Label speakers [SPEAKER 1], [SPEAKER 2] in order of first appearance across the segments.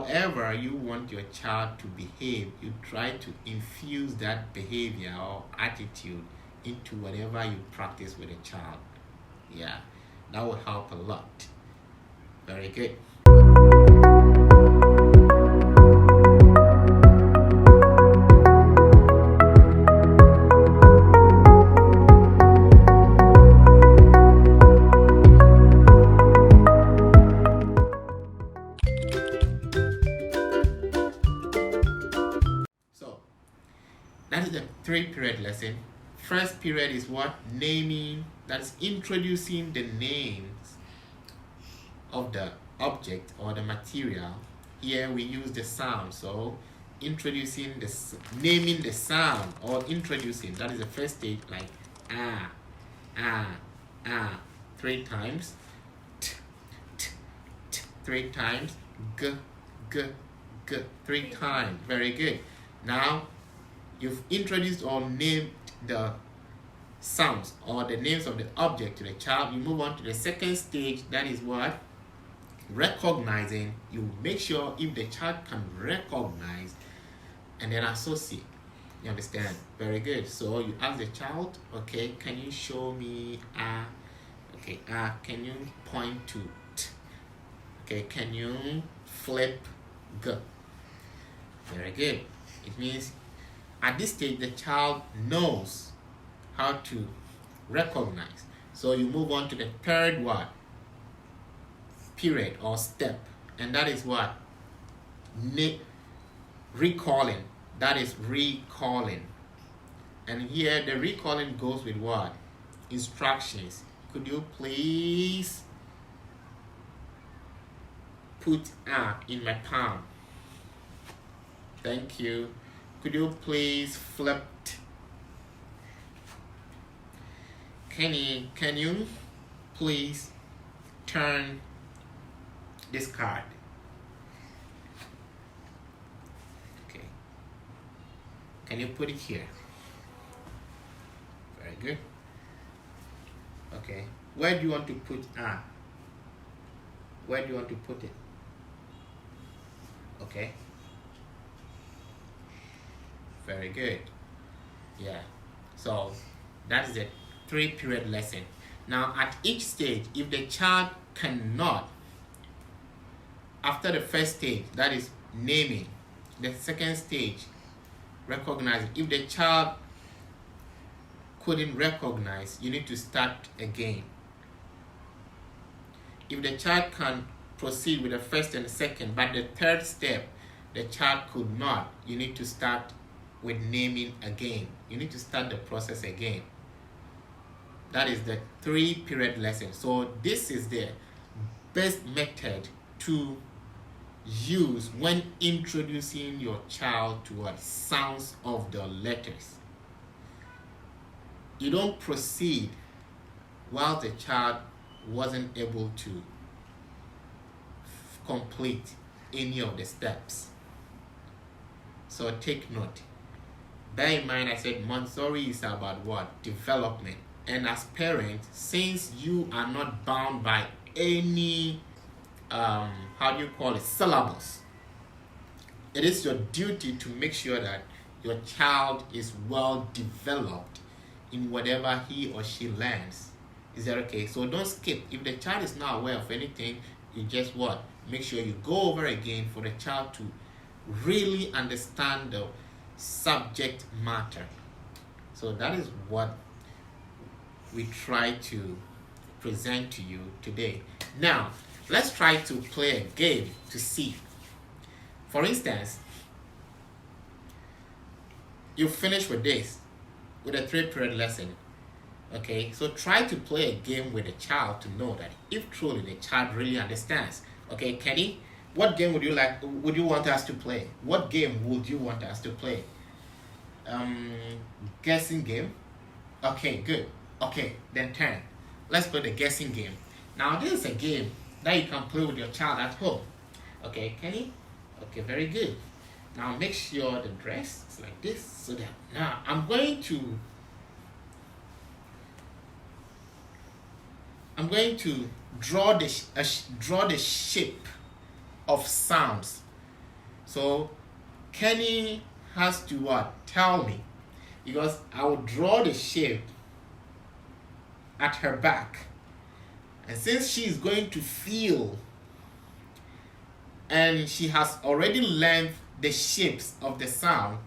[SPEAKER 1] however you want your child to behave, you try to infuse that behavior or attitude into whatever you practice with a child. Yeah, that will help a lot. Very good. So that is the 3-period lesson. First period is what? Naming. That's introducing the names of the object or the material. Here we use the sound. So introducing the naming the sound or introducing. That is the first stage, like ah, ah, ah, 3 times. T, t, t, 3 times. G, g, g, 3 times. Very good. Now you've introduced or named the sounds or the names of the object to the child. You move on to the second stage. That is what? Recognizing. You make sure if the child can recognize and then associate. You understand? Very good. So you ask the child, okay, can you show me ah? Okay, ah, can you point to t? Okay, can you flip g? Very good. It means at this stage the child knows how to recognize. So you move on to the third what? Period or step, and that is what? Recalling. That is recalling. And here the recalling goes with what? Instructions. Could you please put in my palm? Thank you. Could you please flip? Can you please turn this card? Okay. Can you put it here? Very good. Okay. Where do you want to put Where do you want to put it? Okay. Very good. Yeah. So that is the 3-period lesson. Now at each stage, if the child cannot, after the first stage, that is naming, the second stage, recognizing. If the child couldn't recognize, you need to start again. If the child can proceed with the first and the second, but the third step, the child could not, you need to start with naming again. You need to start the process again. That is the 3-period lesson. So this is the best method to use when introducing your child to what? Sounds of the letters. You don't proceed while the child wasn't able to complete any of the steps. So take note. Bear in mind, I said Montessori is about what? Development. And as parents, since you are not bound by any syllabus, it is your duty to make sure that your child is well developed in whatever he or she learns. Is that okay? So don't skip. If the child is not aware of anything, you just what? Make sure you go over again for the child to really understand the subject matter. So that is what we try to present to you today. Now, let's try to play a game to see. For instance, you finish with this, with a 3-period lesson. Okay, so try to play a game with a child to know that if truly the child really understands. Okay, Kenny, what game would you want us to play? What game would you want us to play? Guessing game? Okay, good. Okay, then turn. Let's play the guessing game. Now this is a game that you can play with your child at home. Okay, Kenny? Okay, very good. Now make sure the dress is like this, so that now I'm going to draw the shape of sounds So Kenny has to what? Tell me. Because I will draw the shape at her back. And since she is going to feel, and she has already learned the shapes of the sound,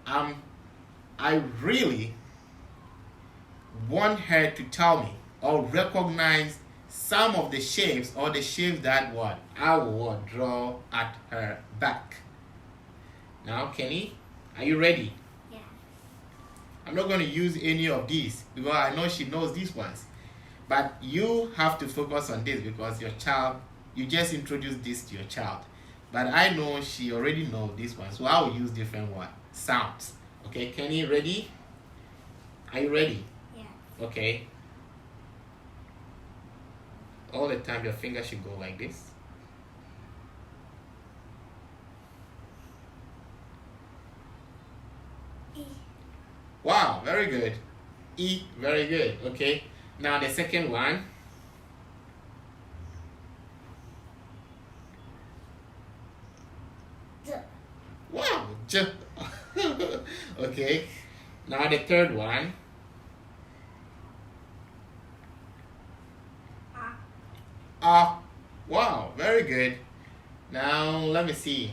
[SPEAKER 1] I really want her to tell me or recognize some of the shapes, or the shapes that what I will draw at her back. Now, Kenny, are you ready?
[SPEAKER 2] Yeah.
[SPEAKER 1] I'm not going to use any of these because I know she knows these ones. But you have to focus on this because your child, you just introduced this to your child. But I know she already knows this one, so I will use different what? Sounds. Okay, Kenny, ready? Are you ready?
[SPEAKER 2] Yeah.
[SPEAKER 1] Okay. All the time your finger should go like this.
[SPEAKER 2] E.
[SPEAKER 1] Wow, very good. E, very good. Okay. Now the second one.
[SPEAKER 2] D.
[SPEAKER 1] Wow. J. Okay. Now the third one. Ah. Wow, very good. Now let me see.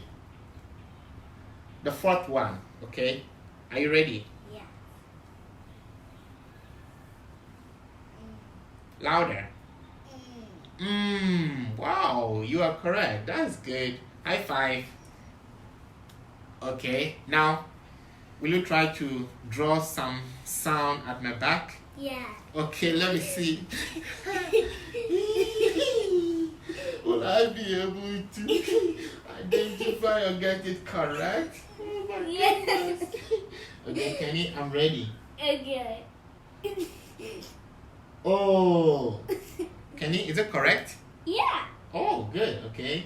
[SPEAKER 1] The fourth one. Okay. Are you ready?
[SPEAKER 2] Yeah.
[SPEAKER 1] Louder. Wow, you are correct. That's good. High five. Okay, now will you try to draw some sound at my back?
[SPEAKER 2] Yeah.
[SPEAKER 1] Okay, let me see. Will I be able to identify or get it correct? Oh my
[SPEAKER 2] Yes.
[SPEAKER 1] goodness. Okay, Kenny, I'm ready.
[SPEAKER 2] Okay.
[SPEAKER 1] Oh, Kenny, is it correct?
[SPEAKER 2] Yeah.
[SPEAKER 1] Oh, good. Okay.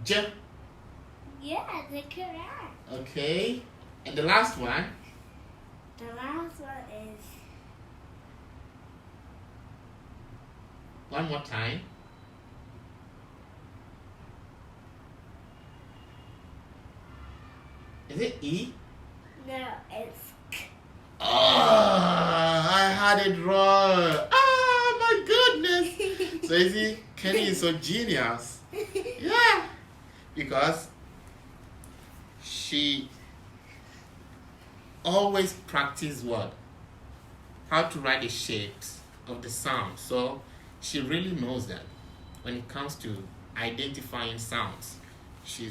[SPEAKER 1] J.
[SPEAKER 2] Yeah, they're correct.
[SPEAKER 1] Okay. And the last one.
[SPEAKER 2] The last one is
[SPEAKER 1] One more time. Is it E?
[SPEAKER 2] no, it's K.
[SPEAKER 1] Oh, I had it wrong. Oh my goodness. So you see, Kenny is so genius. Yeah. Because she always practice what? How to write the shapes of the sound. So she really knows that when it comes to identifying sounds. She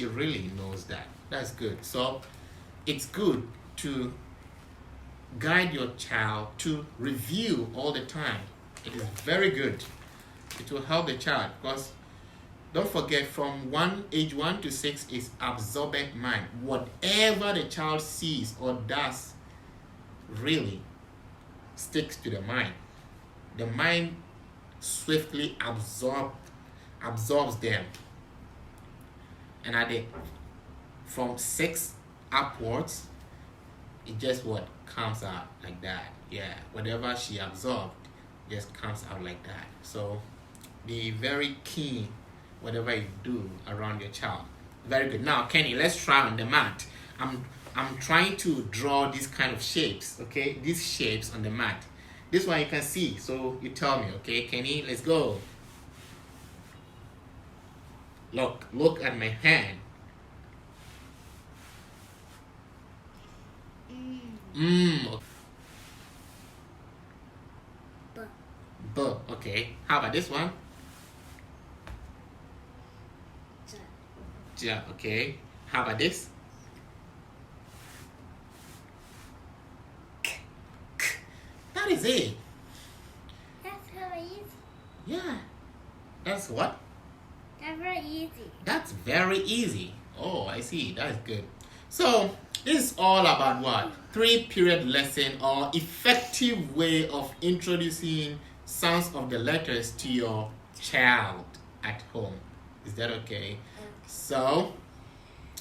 [SPEAKER 1] really knows that. That's good. So it's good to guide your child to review all the time. It is very good. It will help the child because don't forget, from age 1 to 6 is absorbent mind. Whatever the child sees or does really sticks to the mind. The mind swiftly absorbs them. And from 6 upwards, it just what comes out like that. Yeah, whatever she absorbed just comes out like that. So be very keen whatever you do around your child. Very good. Now, Kenny, let's try on the mat. I'm trying to draw these kind of shapes. Okay, these shapes on the mat. This one you can see. So you tell me. Okay, Kenny, let's go. Look at my hand. Okay. B. Okay. How about this one? J. Okay. How about this?
[SPEAKER 2] K.
[SPEAKER 1] That is it.
[SPEAKER 2] That's very easy.
[SPEAKER 1] Yeah. That's what?
[SPEAKER 2] That's very easy.
[SPEAKER 1] That's very easy. Oh, I see. That's good. So, this is all about what? 3-period lesson or effective way of introducing sounds of the letters to your child at home. Is that okay? So,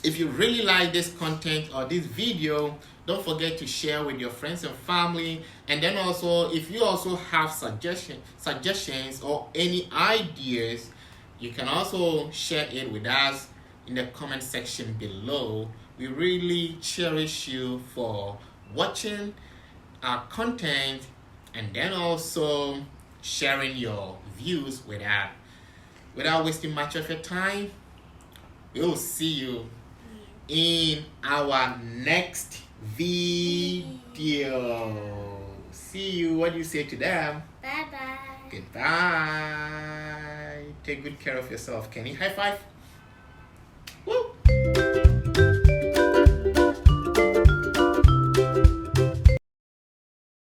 [SPEAKER 1] if you really like this content or this video, don't forget to share with your friends and family. And then also, if you also have suggestions or any ideas You can also share it with us in the comment section below. We really cherish you for watching our content and then also sharing your views with us. Without wasting much of your time, we will see you in our next video. See you. What do you say to them?
[SPEAKER 2] Bye bye.
[SPEAKER 1] Goodbye. Take good care of yourself, Kenny. High five.